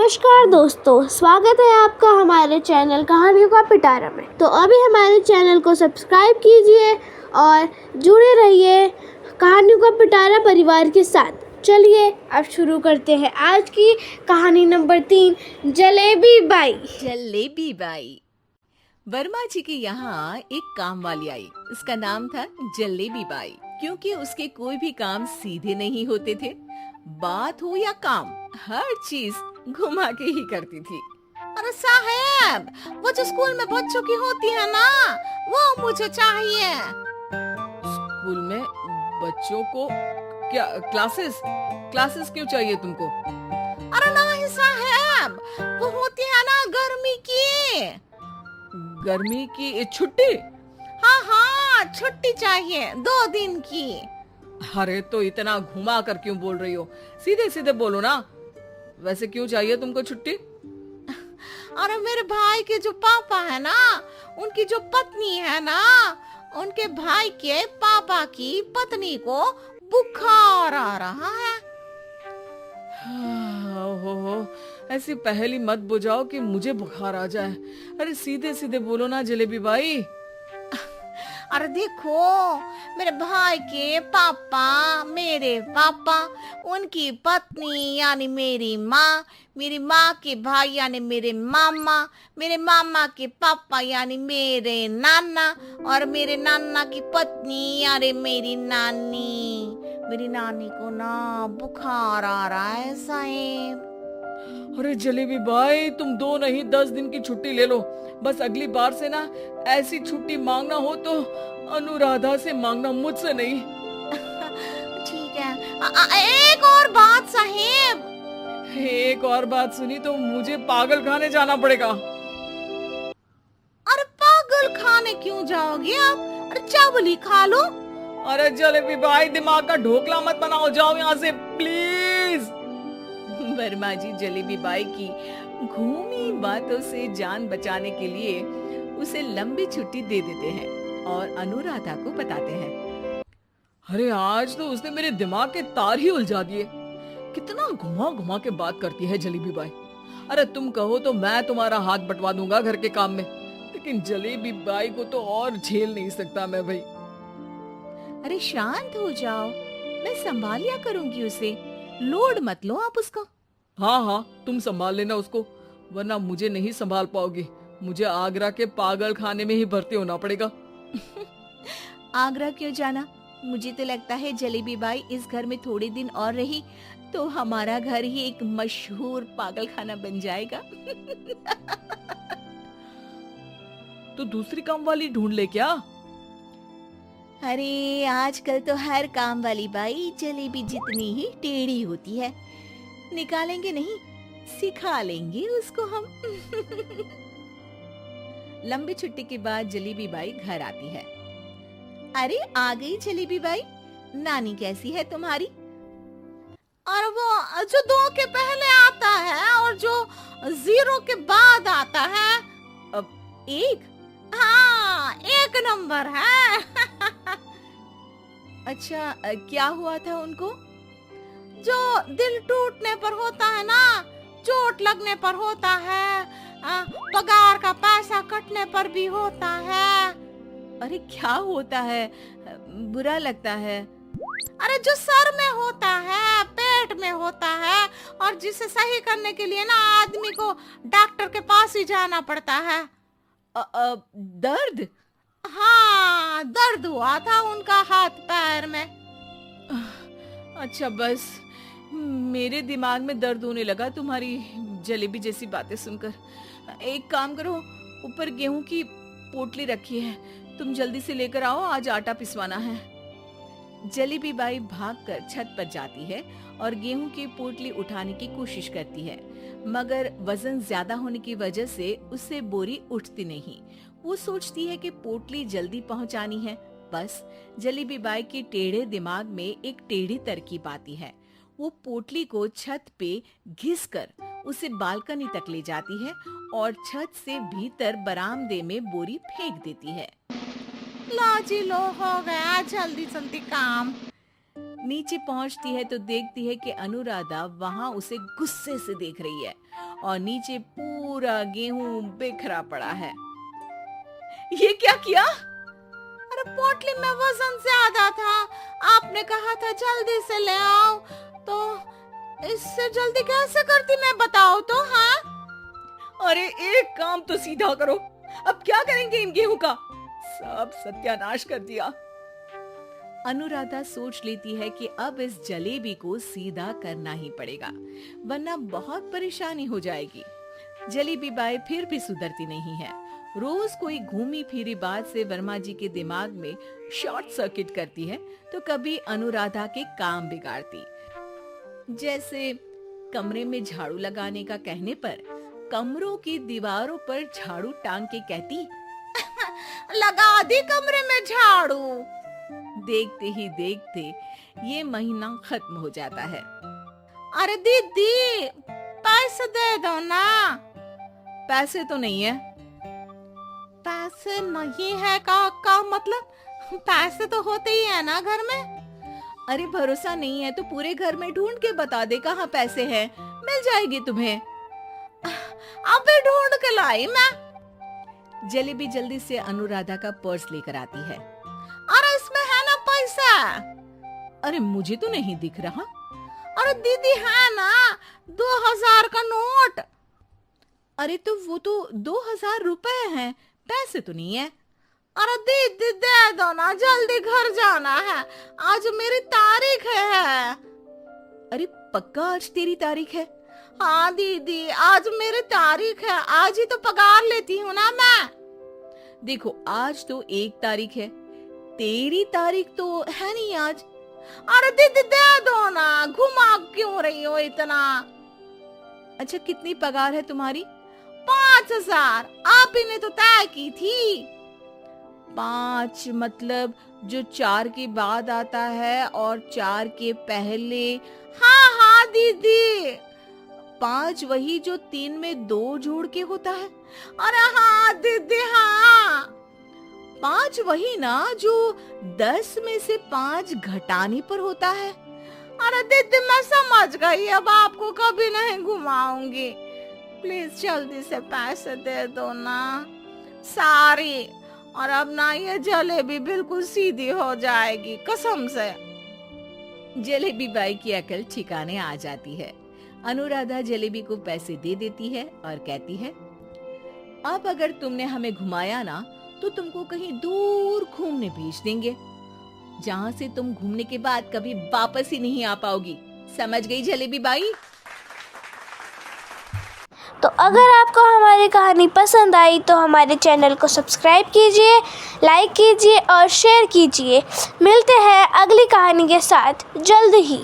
नमस्कार दोस्तों, स्वागत है आपका हमारे चैनल कहानियों का पिटारा में। तो अभी हमारे चैनल को सब्सक्राइब कीजिए और जुड़े रहिए कहानियों का पिटारा परिवार के साथ। चलिए अब शुरू करते हैं आज की कहानी नंबर 3, जलेबी बाई। जलेबी बाई। वर्मा जी के यहाँ एक काम वाली आई। उसका नाम था जलेबी बाई, क्योंकि उसके कोई भी काम सीधे नहीं होते थे। बात हो या काम, हर चीज घुमा के ही करती थी। अरे साहब, वो जो स्कूल में बच्चों की होती है ना, वो मुझे चाहिए। स्कूल में बच्चों को क्या क्लासेस क्लासेस क्यों चाहिए तुमको? अरे नहीं साहब, वो होती है ना गर्मी की छुट्टी। हाँ हाँ, छुट्टी चाहिए 2 दिन की। अरे तो इतना घुमा कर क्यों बोल रही हो? सीधे सीधे बोलो ना। वैसे क्यों चाहिए तुमको छुट्टी? अरे मेरे भाई के जो पापा है ना, उनकी जो पत्नी है ना, उनके भाई के पापा की पत्नी को बुखार आ रहा है। ओहो, ऐसी पहेली मत बुझाओ कि मुझे बुखार आ जाए। अरे सीधे सीधे बोलो ना जलेबी बाई। अरे देखो, मेरे भाई के पापा, मेरे पापा, उनकी पत्नी यानी मेरी माँ के भाई यानी मेरे मामा के पापा यानी मेरे नाना, और मेरे नाना की पत्नी यानी मेरी नानी को ना बुखार आ रहा है साहब। अरे जलेबी भाई, तुम 2 नहीं 10 दिन की छुट्टी ले लो। बस अगली बार से ना ऐसी छुट्टी मांगना हो तो अनुराधा से मांगना, मुझसे नहीं। ठीक है। एक और बात साहेब। एक और बात सुनी तो मुझे पागल खाने जाना पड़ेगा। अरे पागल खाने क्यों जाओगे आप? अरे चावल खा लो। अरे जलेबी भाई, दिमाग का ढोकला मत बनाओ, जाओ यहाँ से प्लीज। वर्मा जी जलेबी बाई की घूमी बातों से जान बचाने के लिए उसे लंबी छुट्टी दे देते हैं और अनुराधा को बताते हैं। अरे आज तो उसने मेरे दिमाग के तार ही उलझा दिए। कितना घुमा घुमा के बात करती है जलेबी बाई। अरे तुम कहो तो मैं तुम्हारा हाथ बंटवा दूंगा घर के काम में, लेकिन जलेबी बाई को तो और झेल नहीं सकता मैं भाई। अरे शांत हो जाओ, मैं संभाल लिया करूंगी उसे, लोड मत लो आप उसको। हाँ, तुम संभाल लेना उसको, वरना मुझे नहीं संभाल पाओगी। मुझे आगरा के पागल खाने में ही भर्ती होना पड़ेगा। आगरा क्यों जाना? मुझे तो लगता है जलेबी बाई इस घर में थोड़े दिन और रही तो हमारा घर ही एक मशहूर पागल खाना बन जाएगा। तो दूसरी काम वाली ढूंढ ले क्या? अरे आजकल तो हर काम वाली बाई जलेबी जितनी ही टेढ़ी होती है। निकालेंगे नहीं, सिखा लेंगे उसको हम। लंबी छुट्टी के बाद जलेबी बाई घर आती है। अरे आ गई जलेबी बाई, नानी कैसी है तुम्हारी? और वो जो 2 के पहले आता है और जो 0 के बाद आता है, अब 1? हाँ, 1 नंबर है। अच्छा, क्या हुआ था उनको? जो दिल टूटने पर होता है ना, चोट लगने पर होता है, पगार का पैसा कटने पर भी होता है। अरे क्या होता है? बुरा लगता है? अरे जो सर में होता है, पेट में होता है, और जिसे सही करने के लिए ना आदमी को डॉक्टर के पास ही जाना पड़ता है। दर्द? हाँ, दर्द हुआ था उनका हाथ पैर में। अच्छा बस, मेरे दिमाग में दर्द होने लगा तुम्हारी जलेबी जैसी बातें सुनकर। एक काम करो, ऊपर गेहूं की पोटली रखी है, तुम जल्दी से लेकर आओ, आज आटा पिसवाना है। जलेबी बाई भागकर छत पर जाती है और गेहूं की पोटली उठाने की कोशिश करती है, मगर वजन ज्यादा होने की वजह से उससे बोरी उठती नहीं। वो सोचती है कि पोटली जल्दी पहुंचानी है। बस जलेबी बाई के टेढ़े दिमाग में एक टेढ़ी तरकीब आती है। वो पोटली को छत पे घिसकर उसे बालकनी तक ले जाती है और छत से भीतर बरामदे में बोरी फेंक देती है। लाजी लो, हो गया जल्दी जल्दी काम। नीचे पहुंचती है तो देखती है कि अनुराधा वहां उसे गुस्से से देख रही है और नीचे पूरा गेहूं बिखरा पड़ा है। ये क्या किया? अरे पोटली में वजन ज्यादा था, आपने कहा था जल्दी से ले आओ, तो इससे जल्दी कैसे करती मैं बताओ तो। हाँ अरे एक काम तो सीधा करो, अब क्या करेंगे इन गेहूं का? सब सत्यानाश कर दिया। अनुराधा सोच लेती है कि अब इस जलेबी को सीधा करना ही पड़ेगा, वरना बहुत परेशानी हो जाएगी। जलेबी बाई फिर भी सुधरती नहीं है। रोज कोई घूमी फिरी बात से वर्मा जी के दिमाग में शॉर्ट सर्किट करती है, तो कभी अनुराधा के काम बिगाड़ती। जैसे कमरे में झाड़ू लगाने का कहने पर कमरों की दीवारों पर झाड़ू टांग के कहती, लगा दी कमरे में झाड़ू। देखते ही देखते ये महीना खत्म हो जाता है। अरे दीदी पैसे दे दो ना। पैसे तो नहीं है। पैसे नहीं है का मतलब? पैसे तो होते ही है ना घर में। अरे भरोसा नहीं है तो पूरे घर में ढूंढ के बता दे कहाँ पैसे हैं, मिल जाएगी तुम्हें। अबे ढूंढ के लाई मैं। जलेबी जल्दी से अनुराधा का पर्स लेकर आती है। अरे इसमें है ना पैसा। अरे मुझे तो नहीं दिख रहा। अरे दीदी है ना 2000 का नोट। अरे तो वो तो 2000 रुपए हैं, पैसे तो नहीं है। अरे दीदी दे दो ना, जल्दी घर जाना है, आज मेरी तारीख है। अरे पक्का आज तेरी तारीख है? हाँ दीदी आज मेरी तारीख है, आज ही तो पगार लेती हूँ ना मैं। देखो आज तो 1 तारीख है, तेरी तारीख तो है नहीं आज। अरे दीदी दे दो ना, घुमा क्यों रही हो इतना? अच्छा कितनी पगार है तुम्हारी? 5000। आप ही ने तो तय की थी। 5 मतलब जो 4 के बाद आता है और 4 के पहले। हाँ हाँ दीदी 5 वही जो 3 में 2 जोड़ के होता है। अरे हाँ दीदी हाँ 5 वही ना जो 10 में से 5 घटाने पर होता है। अरे दीदी मैं समझ गई, अब आपको कभी नहीं घुमाऊंगी, प्लीज जल्दी से पैसे दे दो ना। सारी और अब ना ये जलेबी बिल्कुल सीधी हो जाएगी कसम से। जलेबी बाई की अकल ठिकाने आ जाती है। अनुराधा जलेबी को पैसे दे देती है और कहती है, अब अगर तुमने हमें घुमाया ना तो तुमको कहीं दूर घूमने भेज देंगे, जहाँ से तुम घूमने के बाद कभी वापस ही नहीं आ पाओगी। समझ गई जलेबी बाई? तो अगर आपको हमारी कहानी पसंद आई तो हमारे चैनल को सब्सक्राइब कीजिए, लाइक कीजिए और शेयर कीजिए। मिलते हैं अगली कहानी के साथ जल्द ही।